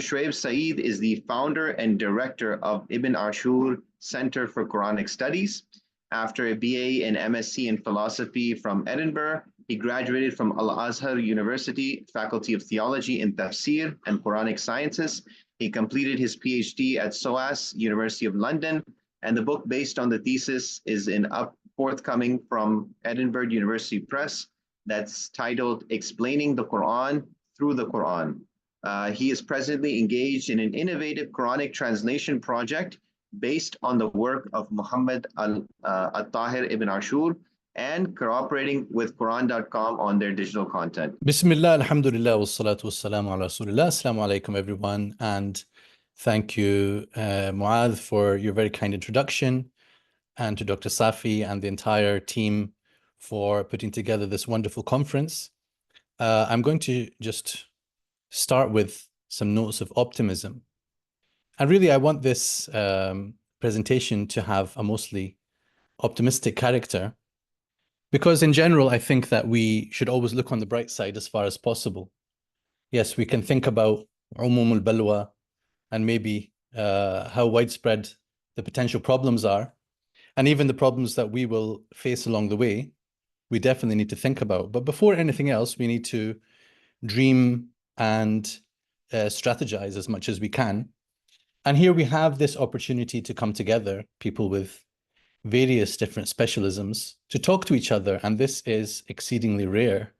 Sohaib Saeed is the founder and director of Ibn Ashur Centre for Quranic Studies. After a BA and MSc in philosophy from Edinburgh, he graduated from Al-Azhar University, Faculty of Theology in Tafsīr and Quranic Sciences. He completed his PhD at SOAS, University of London, and the book based on the thesis is forthcoming from Edinburgh University Press that's titled Explaining the Qur'an Through the Qur'an. He is presently engaged in an innovative Quranic translation project based on the work of Muhammad al-Tahir ibn Ashur and cooperating with Quran.com on their digital content. Bismillah, alhamdulillah, wassalatu wassalamu ala rasulillah. Assalamu alaikum, everyone. And thank you, Mu'adh, for your very kind introduction, and to Dr. Safi and the entire team for putting together this wonderful conference. I'm going to just start with some notes of optimism. And really, I want this presentation to have a mostly optimistic character, because in general, I think that we should always look on the bright side as far as possible. Yes, we can think about umum al-balwa and maybe how widespread the potential problems are, and even the problems that we will face along the way, we definitely need to think about. But before anything else, we need to dream and strategize as much as we can. And here we have this opportunity to come together, people with various different specialisms, to talk to each other. And this is exceedingly rare.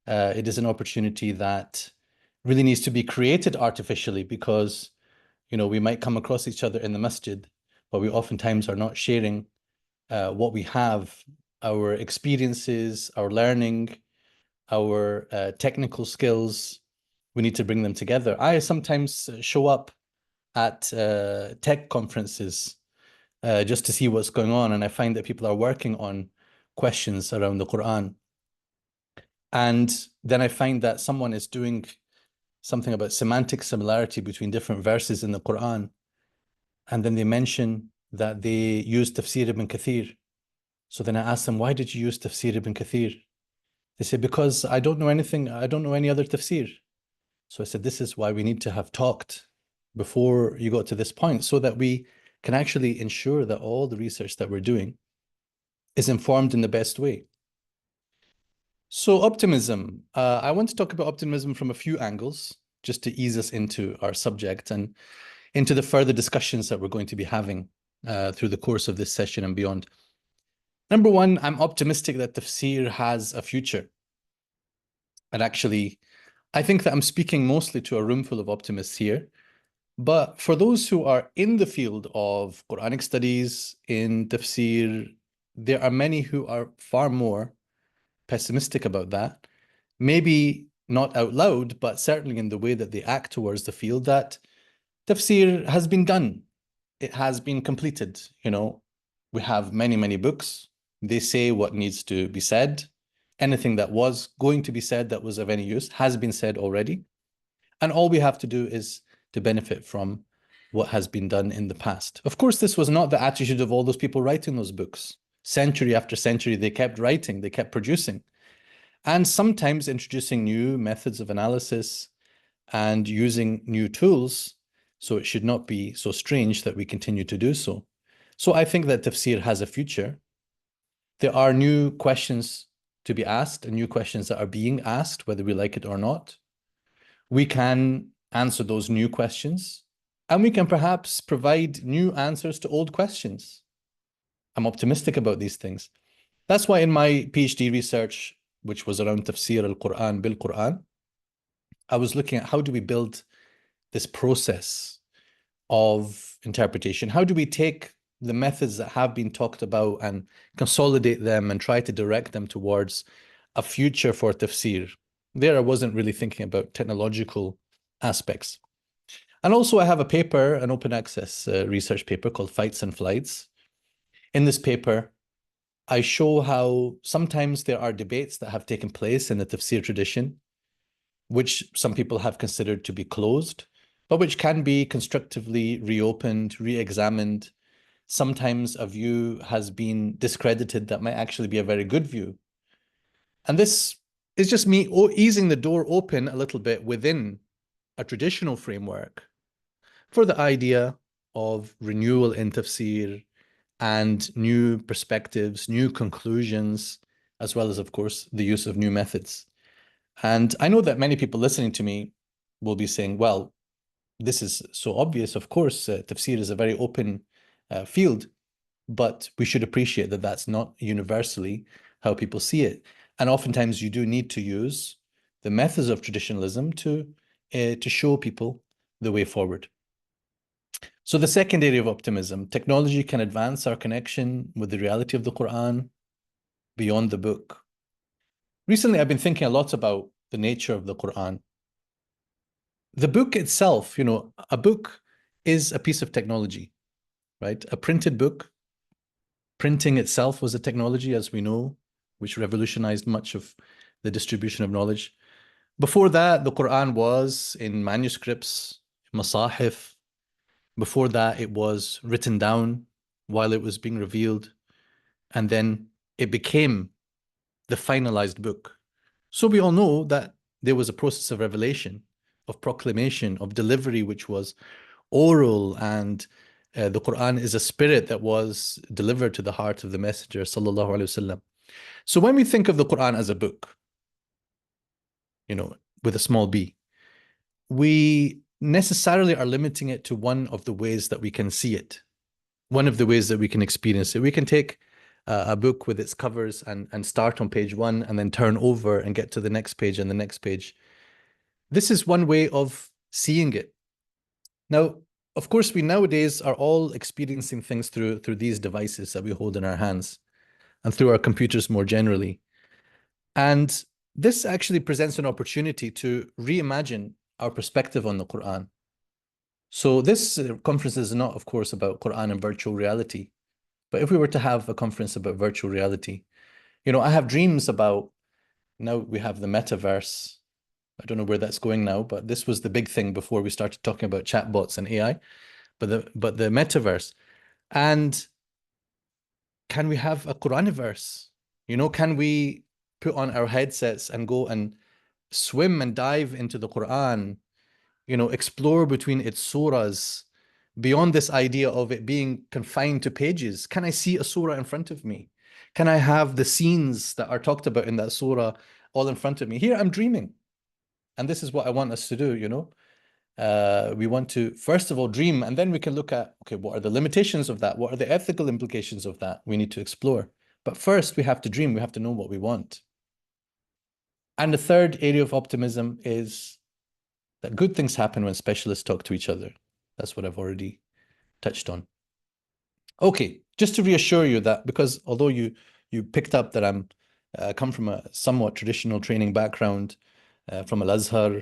It is an opportunity that really needs to be created artificially, because, you know, we might come across each other in the masjid, but we oftentimes are not sharing what we have, our experiences, our learning, our technical skills. We need to bring them together. I sometimes show up at tech conferences just to see what's going on, and I find that people are working on questions around the Quran. And then I find that someone is doing something about semantic similarity between different verses in the Quran, and then they mention that they use Tafsīr ibn Kathir. So then I ask them, why did you use Tafsīr ibn Kathir? They say, because I don't know anything, I don't know any other tafsir. So I said, this is why we need to have talked before you got to this point, so that we can actually ensure that all the research that we're doing is informed in the best way. So optimism, I want to talk about optimism from a few angles, just to ease us into our subject and into the further discussions that we're going to be having through the course of this session and beyond. Number one, I'm optimistic that tafsir has a future. And actually, I think that I'm speaking mostly to a room full of optimists here. But for those who are in the field of Quranic studies, in tafsir, there are many who are far more pessimistic about that. Maybe not out loud, but certainly in the way that they act towards the field, that tafsir has been done. It has been completed. You know, we have many, many books. They say what needs to be said. Anything that was going to be said that was of any use has been said already. And all we have to do is to benefit from what has been done in the past. Of course, this was not the attitude of all those people writing those books. Century after century, they kept writing, they kept producing, and sometimes introducing new methods of analysis and using new tools. So it should not be so strange that we continue to do so. So I think that tafsir has a future. There are new questions to be asked and new questions that are being asked, whether we like it or not. We can answer those new questions, and we can perhaps provide new answers to old questions. I'm optimistic about these things. That's why in my PhD research, which was around Tafsīr al-Qur'an bil-Qur'an, I was looking at how do we build this process of interpretation? How do we take the methods that have been talked about and consolidate them and try to direct them towards a future for tafsir? There I wasn't really thinking about technological aspects. And also I have a paper, an open access research paper called Fights and Flights. In this paper, I show how sometimes there are debates that have taken place in the tafsir tradition, which some people have considered to be closed, but which can be constructively reopened, re-examined. Sometimes a view has been discredited that might actually be a very good view. And this is just me easing the door open a little bit within a traditional framework for the idea of renewal in tafsir and new perspectives, new conclusions, as well as, of course, the use of new methods. And I know that many people listening to me will be saying, well, this is so obvious. Of course, tafsir is a very open field, but we should appreciate that that's not universally how people see it. And oftentimes you do need to use the methods of traditionalism to show people the way forward. So the second area of optimism, technology can advance our connection with the reality of the Quran beyond the book. Recently, I've been thinking a lot about the nature of the Quran. The book itself, you know, a book is a piece of technology, right? A printed book, printing itself was a technology, as we know, which revolutionized much of the distribution of knowledge. Before that, the Quran was in manuscripts, masahif. Before that, it was written down while it was being revealed. And then it became the finalized book. So we all know that there was a process of revelation, of proclamation, of delivery, which was oral, and the Quran is a spirit that was delivered to the heart of the Messenger, sallallahu alaihi wasallam. So when we think of the Quran as a book, you know, with a small b, we necessarily are limiting it to one of the ways that we can see it, one of the ways that we can experience it. We can take a book with its covers and start on page 1 and then turn over and get to the next page and the next page. This is one way of seeing it. Now, of course, we nowadays are all experiencing things through these devices that we hold in our hands and through our computers more generally. And this actually presents an opportunity to reimagine our perspective on the Quran. So this conference is not, of course, about Quran and virtual reality. But if we were to have a conference about virtual reality, you know, I have dreams about, now we have the metaverse. I don't know where that's going now, but this was the big thing before we started talking about chatbots and AI, but the metaverse. And can we have a Quraniverse? You know, can we put on our headsets and go and swim and dive into the Quran, you know, explore between its surahs, beyond this idea of it being confined to pages? Can I see a surah in front of me? Can I have the scenes that are talked about in that surah all in front of me? Here I'm dreaming. And this is what I want us to do, you know. We want to, first of all, dream, and then we can look at, okay, what are the limitations of that? What are the ethical implications of that? We need to explore. But first, we have to dream. We have to know what we want. And the third area of optimism is that good things happen when specialists talk to each other. That's what I've already touched on. Okay, just to reassure you that, because although you picked up that I'm come from a somewhat traditional training background, from Al-Azhar,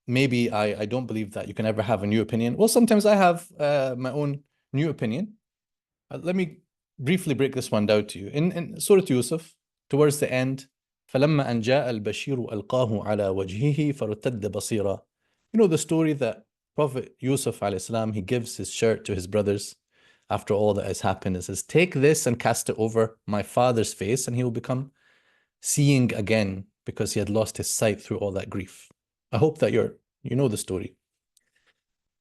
maybe I don't believe that you can ever have a new opinion. Well, sometimes I have my own new opinion. Let me briefly break this one down to you. In Surah Yusuf, towards the end, فَلَمَّا أَنْ جَاءَ الْبَشِيرُ أَلْقَاهُ عَلَى وَجْهِهِ فَارْتَدَّ بَصِيرًا. You know the story that Prophet Yusuf alayhi salam, he gives his shirt to his brothers after all that has happened. It says, take this and cast it over my father's face and he will become seeing again, because he had lost his sight through all that grief. I hope that you know the story.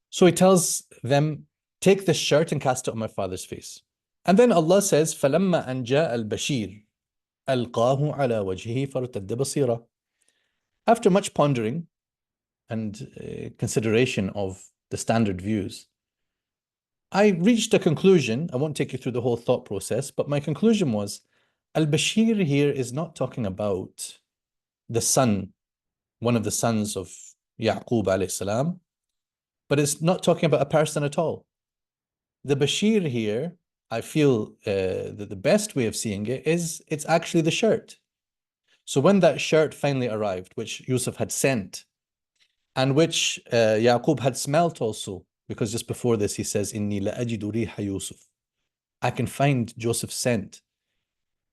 So he tells them, take this shirt and cast it on my father's face. And then Allah says, فَلَمَّا أَنْ جَاءَ الْبَشِيرُ أَلْقَاهُ عَلَى وَجْهِهِ فَارْتَدَّ بَصِيرًا. After much pondering and consideration of the standard views, I reached a conclusion. I won't take you through the whole thought process, but my conclusion was, Al-Bashir here is not talking about the son, one of the sons of Yaqub alayhi salam, but it's not talking about a person at all. The Bashir here, I feel that the best way of seeing it is it's actually the shirt. So when that shirt finally arrived, which Yusuf had sent, and which Yaqub had smelt also, because just before this he says, Inni la ajidu riha Yusuf, I can find Joseph's scent.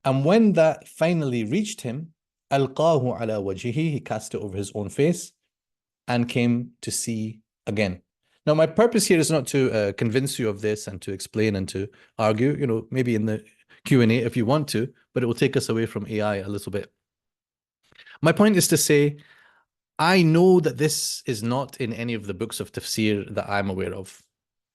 And when that finally reached him, alqahu ala wajhihi, he cast it over his own face and came to see again. Now, my purpose here is not to convince you of this and to explain and to argue, you know, maybe in the Q&A if you want to, but it will take us away from AI a little bit. My point is to say, I know that this is not in any of the books of tafsir that I'm aware of.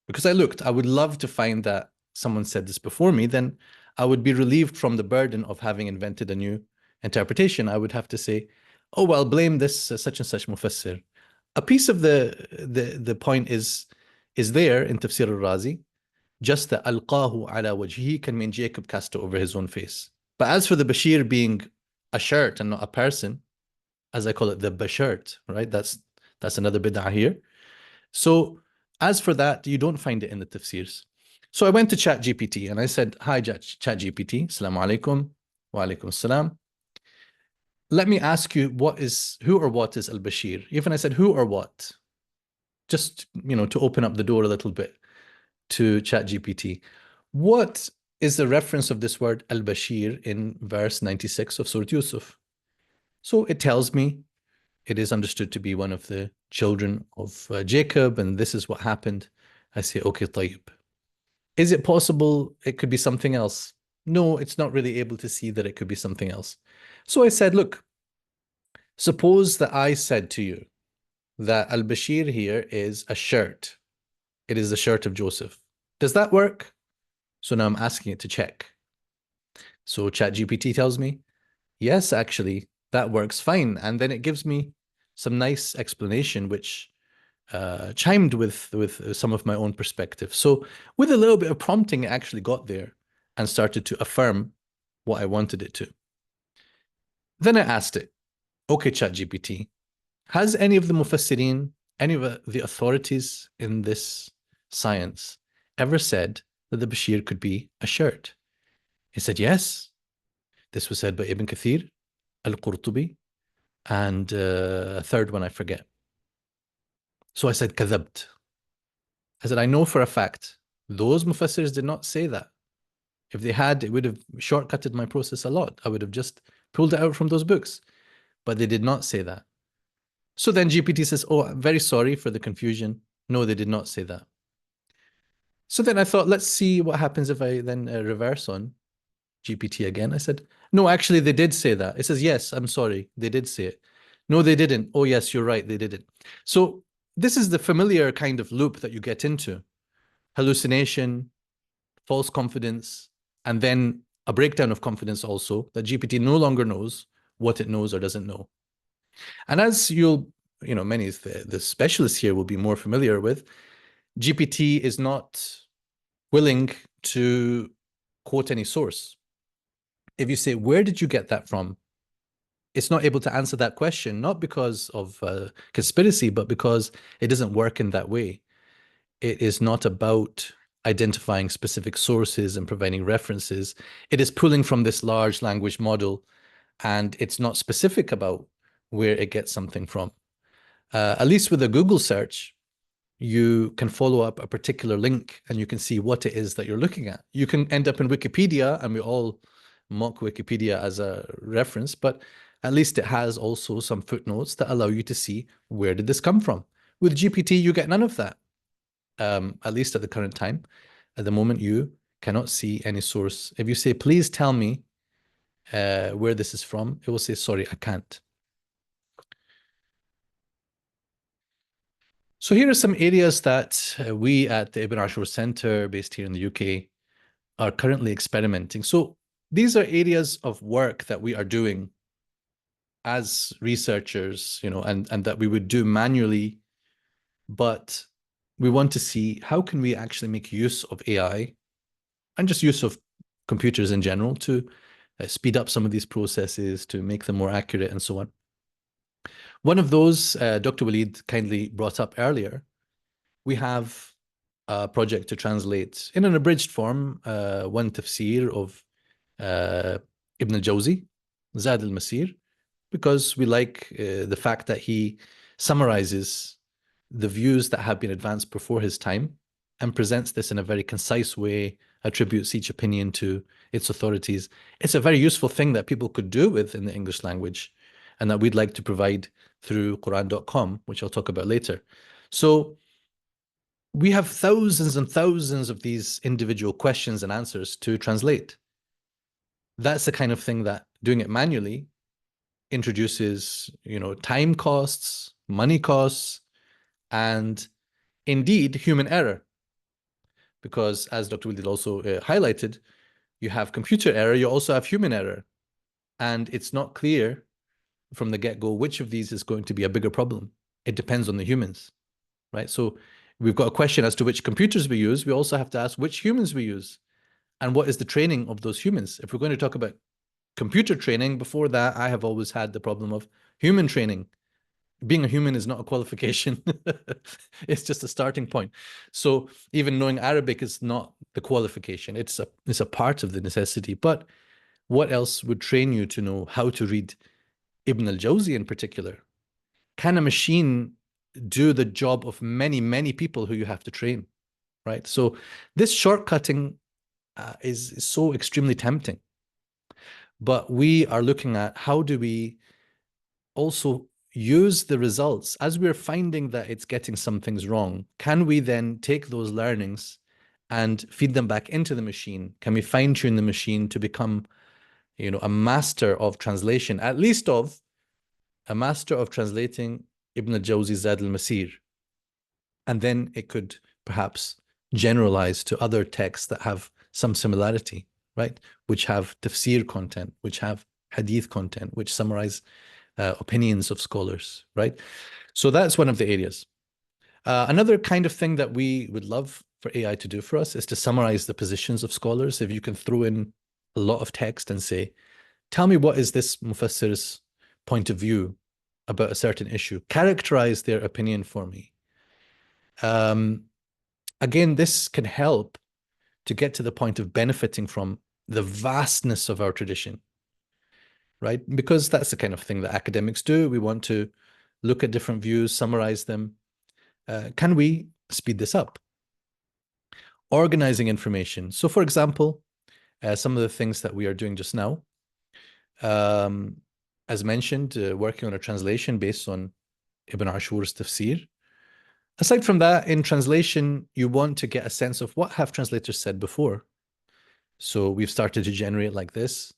Because I looked, I would love to find that someone said this before me, then I would be relieved from the burden of having invented a new interpretation. I would have to say, oh, well, blame this such and such mufassir. A piece of the point is there in Tafsir al-Razi, just that alqahu ala wajhi can mean Jacob cast it over his own face. But as for the Bashir being a shirt and not a person, as I call it, the Bashirt, right? That's another bid'ah here. So as for that, you don't find it in the tafsirs. So I went to ChatGPT and I said, hi, ChatGPT, Assalamu alaikum, wa alaikum assalam. Let me ask you, who or what is al-Bashir? Even I said, who or what? Just, to open up the door a little bit to ChatGPT. What is the reference of this word al-Bashir in verse 96 of Surah Yusuf? So it tells me it is understood to be one of the children of Jacob, and this is what happened. I say, okay, tayyib. Is it possible it could be something else? No, it's not really able to see that it could be something else. So I said, look, suppose that I said to you that al-Bashir here is a shirt. It is the shirt of Joseph. Does that work? So now I'm asking it to check. So ChatGPT tells me, yes, actually, that works fine. And then it gives me some nice explanation, which chimed with some of my own perspective. So with a little bit of prompting, it actually got there and started to affirm what I wanted it to. Then I asked it, okay, ChatGPT, has any of the mufassirin, any of the authorities in this science ever said that the Bashir could be a shirt? It said, yes. This was said by Ibn Kathir, Al-Qurtubi, and a third one I forget. So I said, kadhabt. I said, I know for a fact those mufassirs did not say that. If they had, it would have shortcutted my process a lot. I would have just pulled it out from those books. But they did not say that. So then GPT says, oh, I'm very sorry for the confusion. No, they did not say that. So then I thought, let's see what happens if I then reverse on GPT again. I said, no, actually, they did say that. It says, yes, I'm sorry. They did say it. No, they didn't. Oh, yes, you're right. They didn't. So this is the familiar kind of loop that you get into. Hallucination, false confidence, and then a breakdown of confidence also, that GPT no longer knows what it knows or doesn't know. And as many of the specialists here will be more familiar with, GPT is not willing to quote any source. If you say, where did you get that from? It's not able to answer that question, not because of conspiracy, but because it doesn't work in that way. It is not about identifying specific sources and providing references. It is pulling from this large language model, and it's not specific about where it gets something from. At least with a Google search, you can follow up a particular link and you can see what it is that you're looking at. You can end up in Wikipedia, and we all mock Wikipedia as a reference, but at least it has also some footnotes that allow you to see where did this come from. With GPT, you get none of that, at least at the current time. At the moment, you cannot see any source. If you say, please tell me where this is from, it will say, sorry, I can't. So here are some areas that we at the Ibn Ashur Centre, based here in the UK, are currently experimenting. So these are areas of work that we are doing as researchers, and that we would do manually, but we want to see how can we actually make use of AI and just use of computers in general to speed up some of these processes, to make them more accurate and so on. One of those, Dr. Waleed kindly brought up earlier, we have a project to translate in an abridged form one tafsir of Ibn al-Jawzi, Zad al-Masir, because we like the fact that he summarizes the views that have been advanced before his time and presents this in a very concise way, attributes each opinion to its authorities. It's a very useful thing that people could do with in the English language, and that we'd like to provide through Quran.com, which I'll talk about later. So we have thousands and thousands of these individual questions and answers to translate. That's the kind of thing that doing it manually introduces, time costs, money costs, and indeed human error. Because as Dr. Wildid also highlighted, you have computer error, you also have human error. And it's not clear from the get-go which of these is going to be a bigger problem. It depends on the humans, right? So we've got a question as to which computers we use. We also have to ask which humans we use and what is the training of those humans. If we're going to talk about computer training, before that, I have always had the problem of human training. Being a human is not a qualification. It's just a starting point. So even knowing Arabic is not the qualification. It's a part of the necessity. But what else would train you to know how to read Ibn al-Jawzi in particular? Can a machine do the job of many, many people who you have to train, right? So this shortcutting is so extremely tempting. But we are looking at how do we also use the results as we're finding that it's getting some things wrong. Can we then take those learnings and feed them back into the machine? Can we fine tune the machine to become, a master of translation, at least of a master of translating Ibn al-Jawzi's Zad al-Masir? And then it could perhaps generalize to other texts that have some similarity, right? Which have tafsir content, which have hadith content, which summarize opinions of scholars, right? So that's one of the areas. Another kind of thing that we would love for AI to do for us is to summarize the positions of scholars. If you can throw in a lot of text and say, tell me what is this mufassir's point of view about a certain issue, characterize their opinion for me. Again, this can help to get to the point of benefiting from the vastness of our tradition, right? Because that's the kind of thing that academics do. We want to look at different views, summarize them. Can we speed this up? Organizing information. So for example, some of the things that we are doing just now, as mentioned, working on a translation based on Ibn Ashur's tafsir. Aside from that, in translation, you want to get a sense of what have translators said before. So we've started to generate like this.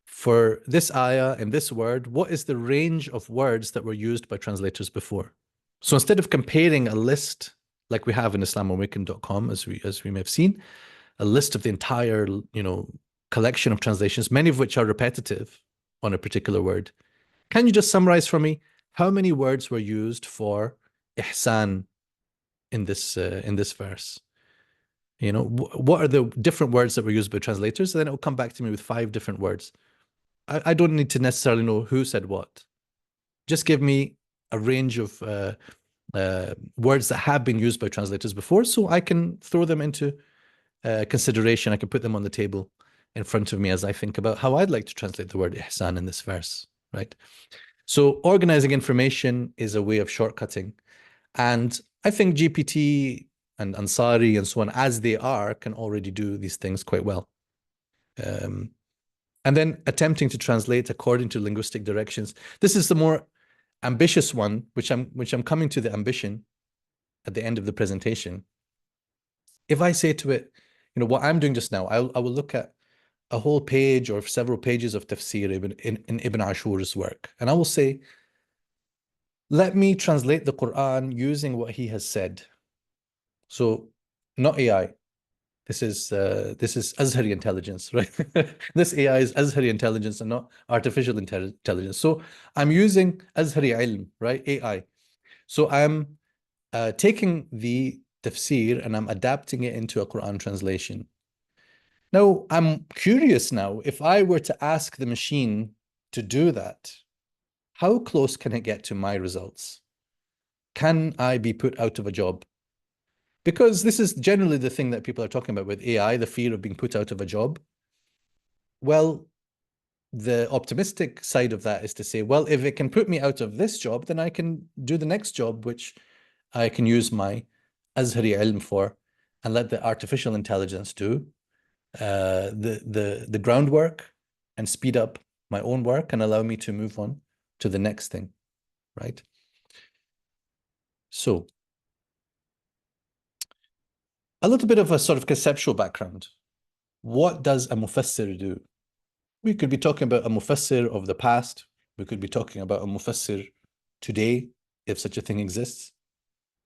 For this ayah and this word, what is the range of words that were used by translators before? So instead of comparing a list like we have in islamoawakened.com, as we may have seen, a list of the entire, collection of translations, many of which are repetitive on a particular word, can you just summarize for me how many words were used for ihsan in this verse? What are the different words that were used by translators? And then it will come back to me with 5 different words. I don't need to necessarily know who said what. Just give me a range of words that have been used by translators before, so I can throw them into consideration. I can put them on the table in front of me as I think about how I'd like to translate the word ihsan in this verse, right? So organizing information is a way of shortcutting. And I think GPT and Ansari and so on, as they are, can already do these things quite well. And then attempting to translate according to linguistic directions. This is the more ambitious one, which I'm coming to the ambition at the end of the presentation. If I say to it, what I'm doing just now, I will look at a whole page or several pages of tafsir in Ibn Ashur's work, and I will say, let me translate the Quran using what he has said. So not AI. This is Azhari intelligence, right? This AI is Azhari intelligence and not artificial intelligence. So I'm using Azhari ilm, right? AI. So I'm taking the tafsir and I'm adapting it into a Quran translation. Now, I'm curious now, if I were to ask the machine to do that, how close can it get to my results? Can I be put out of a job? Because this is generally the thing that people are talking about with AI, the fear of being put out of a job. Well, the optimistic side of that is to say, well, if it can put me out of this job, then I can do the next job, which I can use my Azhari ilm for and let the artificial intelligence do the groundwork and speed up my own work and allow me to move on to the next thing, right? So a little bit of a sort of conceptual background. What does a mufassir do? We could be talking about a mufassir of the past. We could be talking about a mufassir today, if such a thing exists.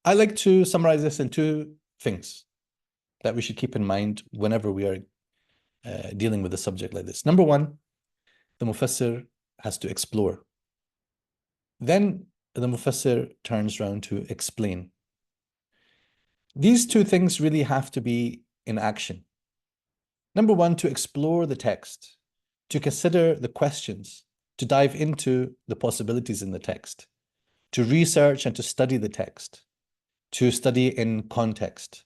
I like to summarize this in two things that we should keep in mind whenever we are dealing with a subject like this. Number one, the mufassir has to explore. Then the mufassir turns around to explain. These two things really have to be in action. Number one, to explore the text, to consider the questions, to dive into the possibilities in the text, to research and to study the text, to study in context,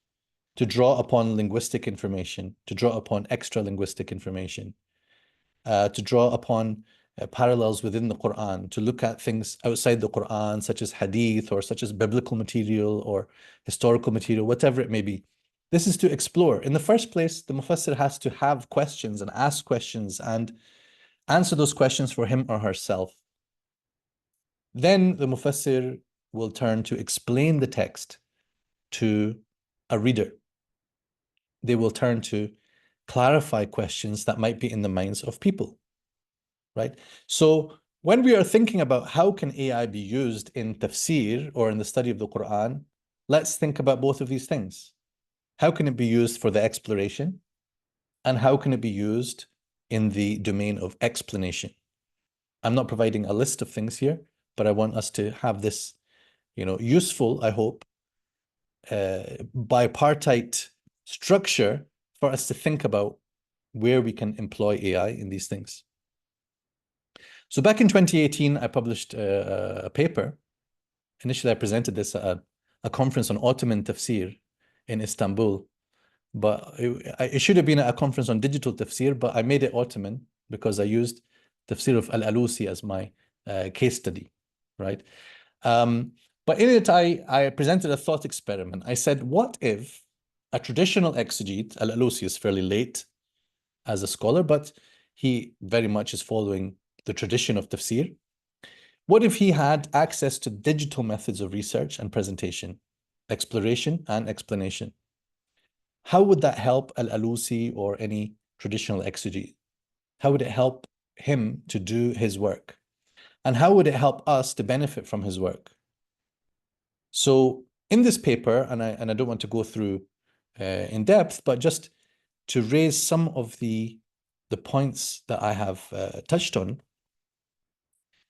to draw upon linguistic information, to draw upon extra linguistic information, to draw upon parallels within the Quran, to look at things outside the Quran, such as hadith or such as biblical material or historical material, whatever it may be. This is to explore. In the first place, the mufassir has to have questions and ask questions and answer those questions for him or herself. Then the mufassir will turn to explain the text to a reader. They will turn to clarify questions that might be in the minds of people, right? So when we are thinking about how can AI be used in tafsir or in the study of the Quran, let's think about both of these things. How can it be used for the exploration? And how can it be used in the domain of explanation? I'm not providing a list of things here, but I want us to have this, useful, I hope, bipartite structure for us to think about where we can employ AI in these things. So back in 2018, I published a paper. Initially, I presented this at a conference on Ottoman tafsir in Istanbul, but it should have been at a conference on digital tafsir, but I made it Ottoman because I used tafsir of Al-Alusi as my case study, right? But in it, I presented a thought experiment. I said, what if a traditional exegete, Al-Alusi is fairly late as a scholar, but he very much is following the tradition of tafsir. What if he had access to digital methods of research and presentation, exploration and explanation? How would that help Al-Alusi or any traditional exegete? How would it help him to do his work? And how would it help us to benefit from his work? So in this paper, and I don't want to go through in depth, but just to raise some of the points that I have touched on,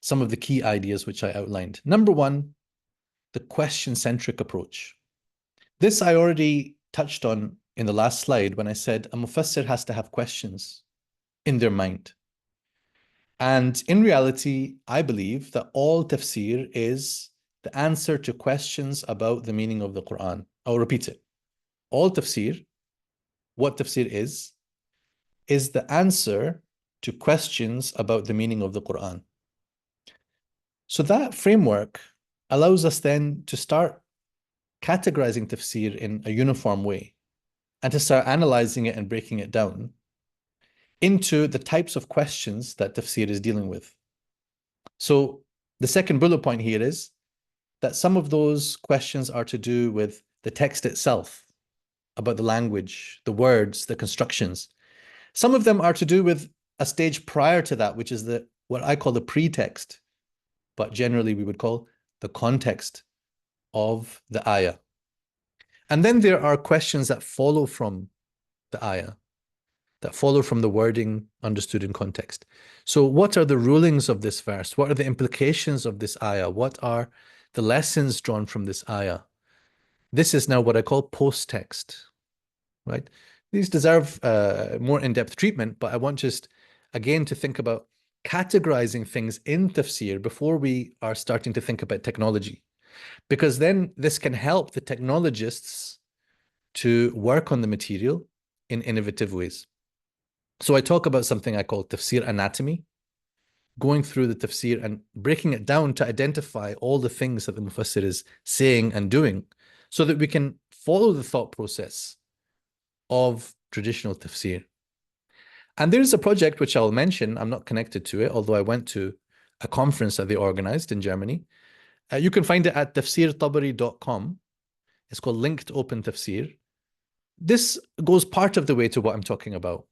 some of the key ideas which I outlined. Number one, the question-centric approach. This I already touched on in the last slide when I said a mufassir has to have questions in their mind. And in reality, I believe that all tafsir is the answer to questions about the meaning of the Quran. I'll repeat it. All tafsir, what tafsir is the answer to questions about the meaning of the Quran. So that framework allows us then to start categorizing tafsir in a uniform way and to start analyzing it and breaking it down into the types of questions that tafsir is dealing with. So the second bullet point here is that some of those questions are to do with the text itself, about the language, the words, the constructions. Some of them are to do with a stage prior to that, which is what I call the pretext, but generally we would call the context of the ayah. And then there are questions that follow from the ayah, that follow from the wording understood in context. So what are the rulings of this verse? What are the implications of this ayah? What are the lessons drawn from this ayah? This is now what I call post-text, right? These deserve more in-depth treatment, but I want just, again, to think about categorizing things in tafsir before we are starting to think about technology, because then this can help the technologists to work on the material in innovative ways. So I talk about something I call tafsir anatomy, going through the tafsir and breaking it down to identify all the things that the mufassir is saying and doing so that we can follow the thought process of traditional tafsir. And there's a project which I'll mention. I'm not connected to it, although I went to a conference that they organized in Germany. You can find it at tafsirtabari.com. It's called Linked Open Tafsir. This goes part of the way to what I'm talking about,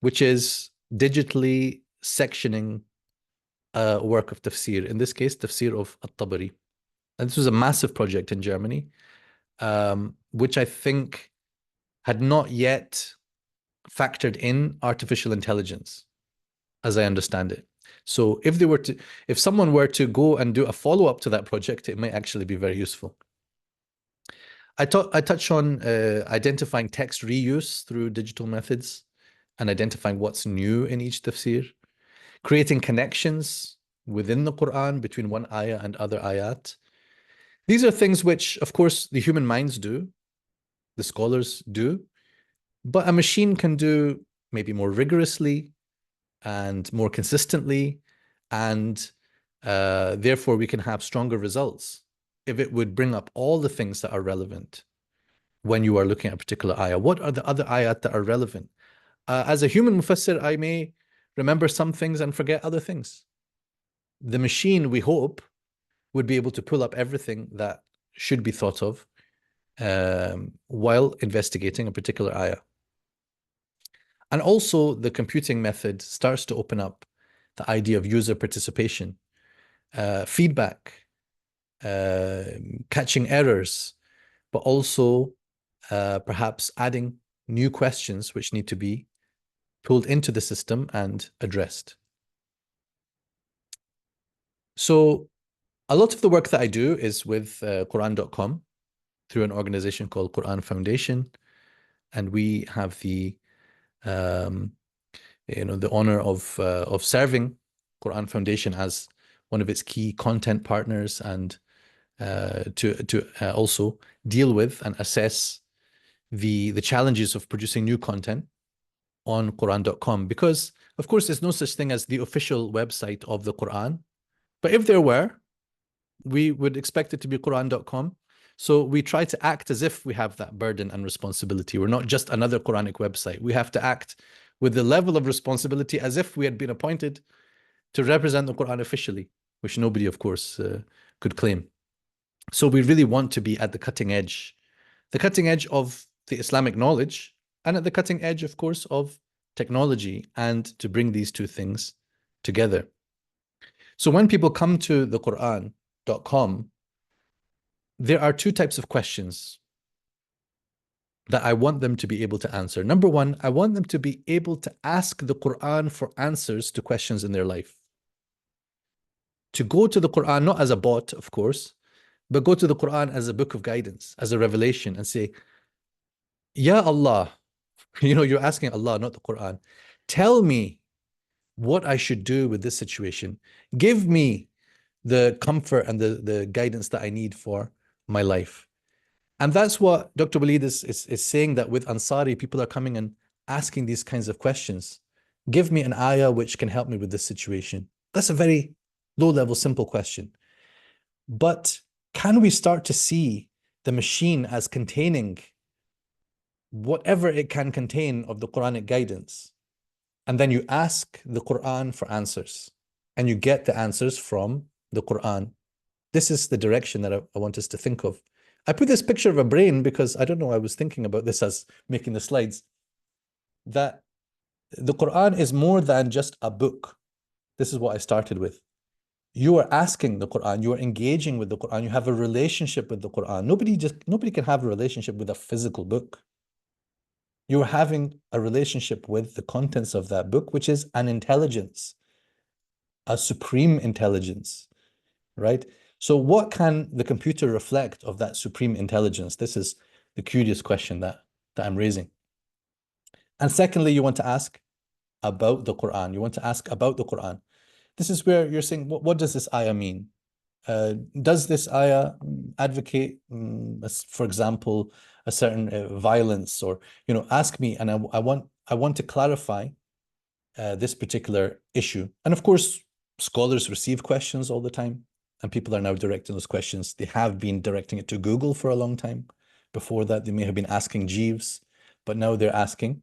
which is digitally sectioning work of tafsir, in this case, tafsir of al-Tabari. And this was a massive project in Germany, which I think had not yet factored in artificial intelligence, as I understand it. So if someone were to go and do a follow-up to that project, it may actually be very useful. I touch on identifying text reuse through digital methods and identifying what's new in each tafsir, creating connections within the Quran between one ayah and other ayat. These are things which, of course, the human minds do, the scholars do, but a machine can do maybe more rigorously and more consistently, and therefore we can have stronger results if it would bring up all the things that are relevant when you are looking at a particular ayah. What are the other ayat that are relevant? As a human mufassir, I may remember some things and forget other things. The machine, we hope, would be able to pull up everything that should be thought of while investigating a particular ayah. And also the computing method starts to open up the idea of user participation, feedback, catching errors, but also perhaps adding new questions which need to be pulled into the system and addressed. So a lot of the work that I do is with Quran.com through an organization called Qur'an Foundation. And we have the the honor of serving Qur'an Foundation as one of its key content partners, and to also deal with and assess the challenges of producing new content on Quran.com, because of course there's no such thing as the official website of the Quran, but if there were, we would expect it to be Quran.com. So we try to act as if we have that burden and responsibility. We're not just another Quranic website. We have to act with the level of responsibility as if we had been appointed to represent the Quran officially, which nobody, of course, could claim. So we really want to be at the cutting edge of the Islamic knowledge, and at the cutting edge, of course, of technology, and to bring these two things together. So when people come to the Quran.com, there are two types of questions that I want them to be able to answer. Number one, I want them to be able to ask the Quran for answers to questions in their life. To go to the Quran, not as a bot, of course, but go to the Quran as a book of guidance, as a revelation, and say, Ya Allah, you're asking Allah, not the Quran. Tell me what I should do with this situation. Give me the comfort and the guidance that I need for my life. And that's what Dr. Walid is saying, that with Ansari, people are coming and asking these kinds of questions. Give me an ayah which can help me with this situation. That's a very low-level, simple question. But can we start to see the machine as containing whatever it can contain of the Quranic guidance? And then you ask the Quran for answers, and you get the answers from the Quran. This is the direction that I want us to think of. I put this picture of a brain because, I don't know, I was thinking about this as making the slides, that the Quran is more than just a book. This is what I started with. You are asking the Quran, you are engaging with the Quran, you have a relationship with the Quran. Nobody can have a relationship with a physical book. You're having a relationship with the contents of that book, which is an intelligence, a supreme intelligence, right? So what can the computer reflect of that supreme intelligence? This is the curious question that I'm raising. And secondly, you want to ask about the Quran. You want to ask about the Quran. This is where you're saying, what does this ayah mean? Does this ayah advocate, for example, a certain violence, or ask me, and I want to clarify this particular issue. And of course, scholars receive questions all the time, and people are now directing those questions. They have been directing it to Google for a long time. Before that, they may have been asking Jeeves, but now they're asking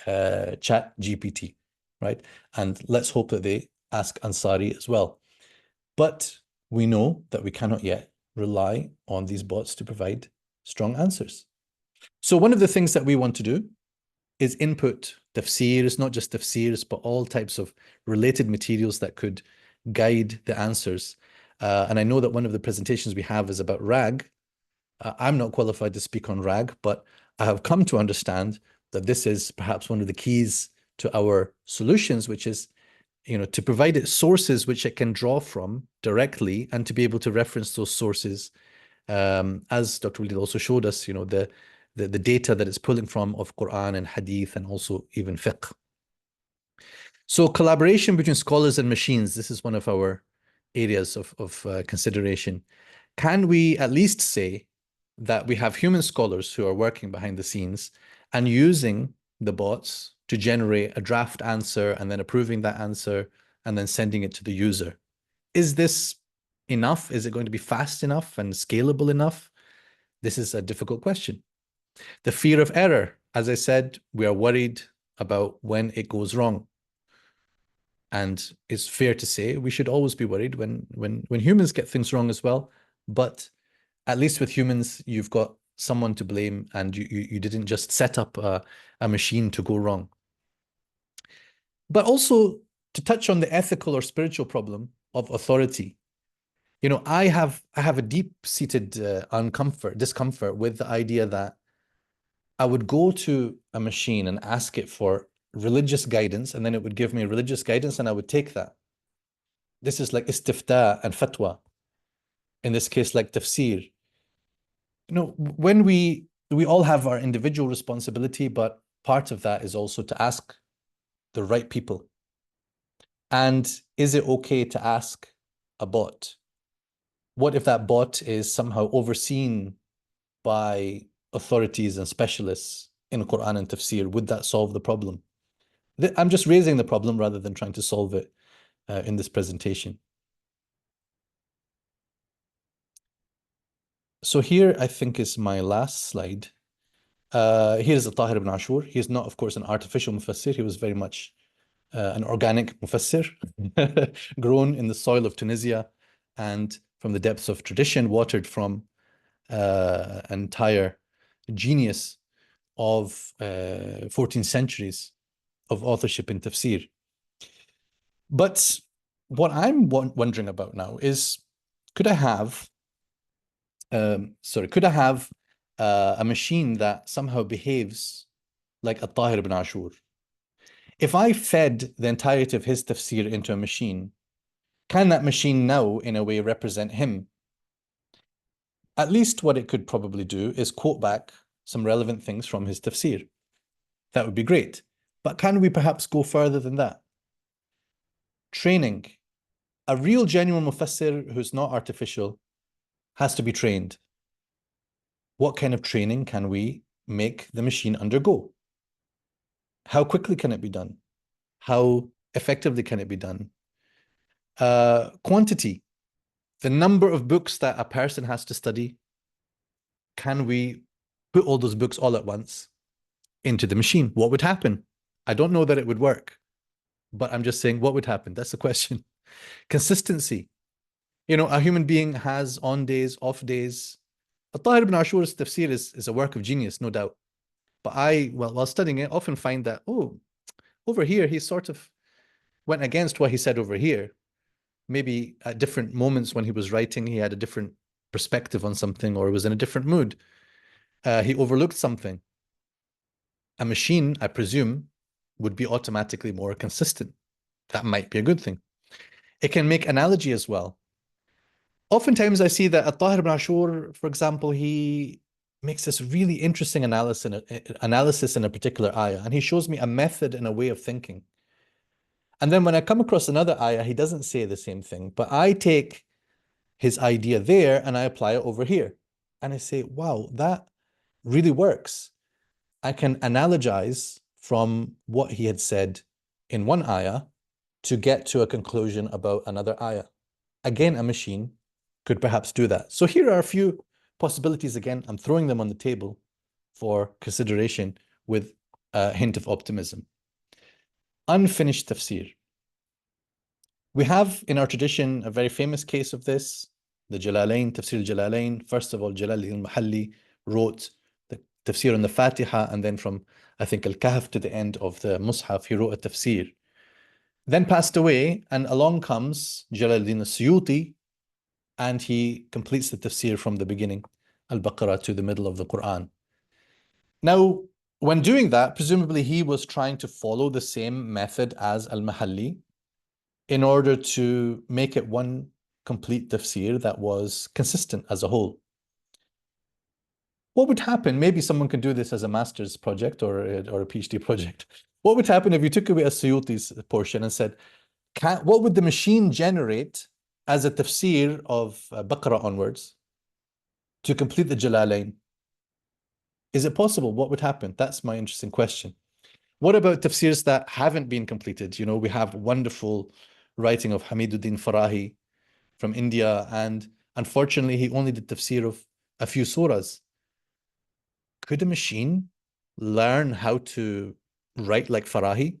Chat GPT, right? And let's hope that they ask Ansari as well. But we know that we cannot yet rely on these bots to provide strong answers. So one of the things that we want to do is input tafsirs, not just tafsirs, but all types of related materials that could guide the answers. And I know that one of the presentations we have is about RAG. I'm not qualified to speak on RAG, but I have come to understand that this is perhaps one of the keys to our solutions, which is, to provide it sources which it can draw from directly and to be able to reference those sources. As Dr. Walid also showed us, the data that it's pulling from of Quran and Hadith and also even fiqh. So collaboration between scholars and machines, this is one of our areas of consideration. Can we at least say that we have human scholars who are working behind the scenes and using the bots to generate a draft answer and then approving that answer and then sending it to the user? Is this enough? Is it going to be fast enough and scalable enough? This is a difficult question. The fear of error, as I said, we are worried about when it goes wrong. And it's fair to say we should always be worried when humans get things wrong as well. But at least with humans, you've got someone to blame and you didn't just set up a machine to go wrong. But also to touch on the ethical or spiritual problem of authority. I have a deep-seated discomfort with the idea that I would go to a machine and ask it for religious guidance, and then it would give me religious guidance, and I would take that. This is like istifta and fatwa. In this case, like tafsir. When we all have our individual responsibility, but part of that is also to ask the right people. And is it okay to ask a bot? What if that bot is somehow overseen by authorities and specialists in Quran and tafsir? Would that solve the problem? I'm just raising the problem rather than trying to solve it in this presentation. So here, I think, is my last slide. Here's al-Tahir ibn Ashur. He is not, of course, an artificial mufassir. He was very much an organic mufassir, grown in the soil of Tunisia and from the depths of tradition, watered from an entire genius of 14 centuries of authorship in tafsir. But what I'm wondering about now is, could I have a machine that somehow behaves like al-Tahir ibn Ashur? If I fed the entirety of his tafsir into a machine, can that machine now, in a way, represent him? At least what it could probably do is quote back some relevant things from his tafsir. That would be great. But can we perhaps go further than that? Training. A real, genuine mufassir who's not artificial has to be trained. What kind of training can we make the machine undergo? How quickly can it be done? How effectively can it be done? Quantity. The number of books that a person has to study. Can we put all those books all at once into the machine? What would happen? I don't know that it would work, but I'm just saying what would happen. That's the question. Consistency. A human being has on days, off days. Al-Tahir ibn Ashur's tafsir is a work of genius, no doubt. But while studying it, often find that, over here, he sort of went against what he said over here. Maybe at different moments when he was writing, he had a different perspective on something or was in a different mood. He overlooked something. A machine, I presume, would be automatically more consistent. That might be a good thing. It can make analogy as well. Oftentimes I see that al-Tahir ibn Ashur, for example, he makes this really interesting analysis in a particular ayah, and he shows me a method and a way of thinking. And then when I come across another ayah, he doesn't say the same thing, but I take his idea there and I apply it over here. And I say, wow, that really works. I can analogize from what he had said in one ayah to get to a conclusion about another ayah. Again, a machine could perhaps do that. So here are a few possibilities. Again, I'm throwing them on the table for consideration with a hint of optimism. Unfinished tafsir. We have in our tradition a very famous case of this, the Jalalain, Tafsir al-Jalalain. First of all, Jalal al-Mahalli wrote the tafsir on the Fatiha, and then from, I think, Al-Kahf to the end of the Mus'haf, he wrote a tafsir. then passed away, and along comes Jalaluddin al-Suyuti, and he completes the tafsir from the beginning, Al-Baqarah to the middle of the Quran. Now, when doing that, presumably he was trying to follow the same method as Al-Mahalli in order to make it one complete tafsir that was consistent as a whole. What would happen? Maybe someone can do this as a master's project or a PhD project. What would happen if you took away As-Suyuti's portion and said, what would the machine generate as a tafsir of Baqarah onwards to complete the Jalalain? Is it possible? What would happen? That's my interesting question. What about tafsirs that haven't been completed? You know, we have wonderful writing of Hamiduddin Farahi from India, and unfortunately, he only did tafsir of a few surahs. Could a machine learn how to write like Farahi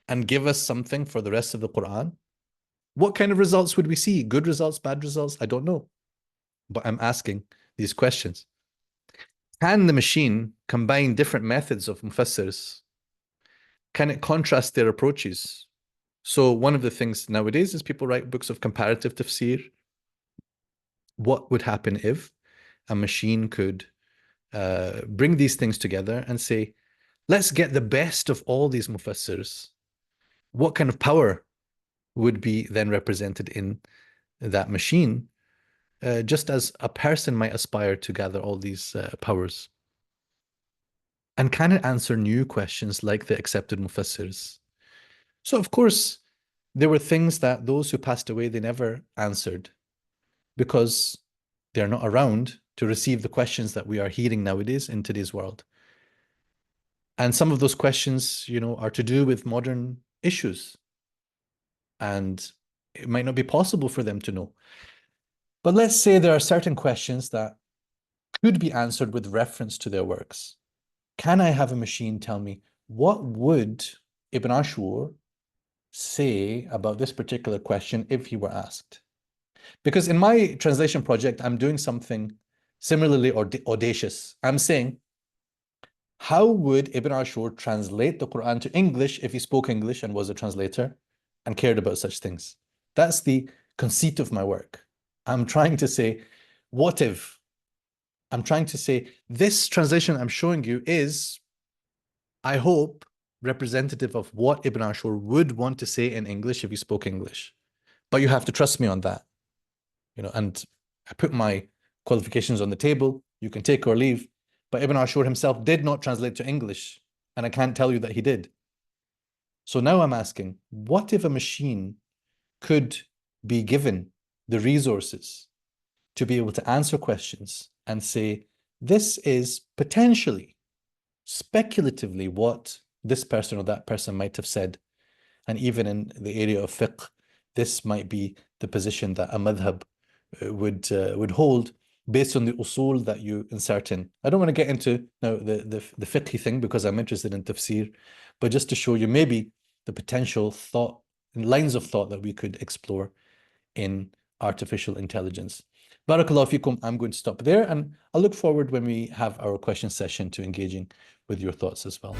and give us something for the rest of the Quran? What kind of results would we see? Good results, bad results? I don't know. But I'm asking these questions. Can the machine combine different methods of mufassirs? Can it contrast their approaches? So one of the things nowadays is people write books of comparative tafsir. What would happen if a machine could bring these things together and say, let's get the best of all these mufassirs? What kind of power would be then represented in that machine, just as a person might aspire to gather all these powers? And can it answer new questions like the accepted mufassirs? So, of course, there were things that those who passed away, they never answered because they're not around to receive the questions that we are hearing nowadays in today's world. And some of those questions, you know, are to do with modern issues. And it might not be possible for them to know. But let's say there are certain questions that could be answered with reference to their works. Can I have a machine tell me, what would Ibn Ashur say about this particular question if he were asked? Because in my translation project, I'm doing something similarly audacious. I'm saying, how would Ibn Ashur translate the Quran to English if he spoke English and was a translator and cared about such things? That's the conceit of my work. I'm trying to say, what if? I'm trying to say, this translation I'm showing you is, I hope, representative of what Ibn Ashur would want to say in English if he spoke English. But you have to trust me on that. You know, and I put my qualifications on the table. You can take or leave. But Ibn Ashur himself did not translate to English, and I can't tell you that he did. So now I'm asking, what if a machine could be given the resources to be able to answer questions and say, this is potentially, speculatively, what this person or that person might have said. And even in the area of fiqh, this might be the position that a madhab would hold based on the usul that you insert in. I don't want to get into now the fiqhi thing because I'm interested in tafsir, but just to show you maybe the potential thought and lines of thought that we could explore in artificial intelligence. Barakallahu feekum. I'm going to stop there, and I'll look forward when we have our question session to engaging with your thoughts as well.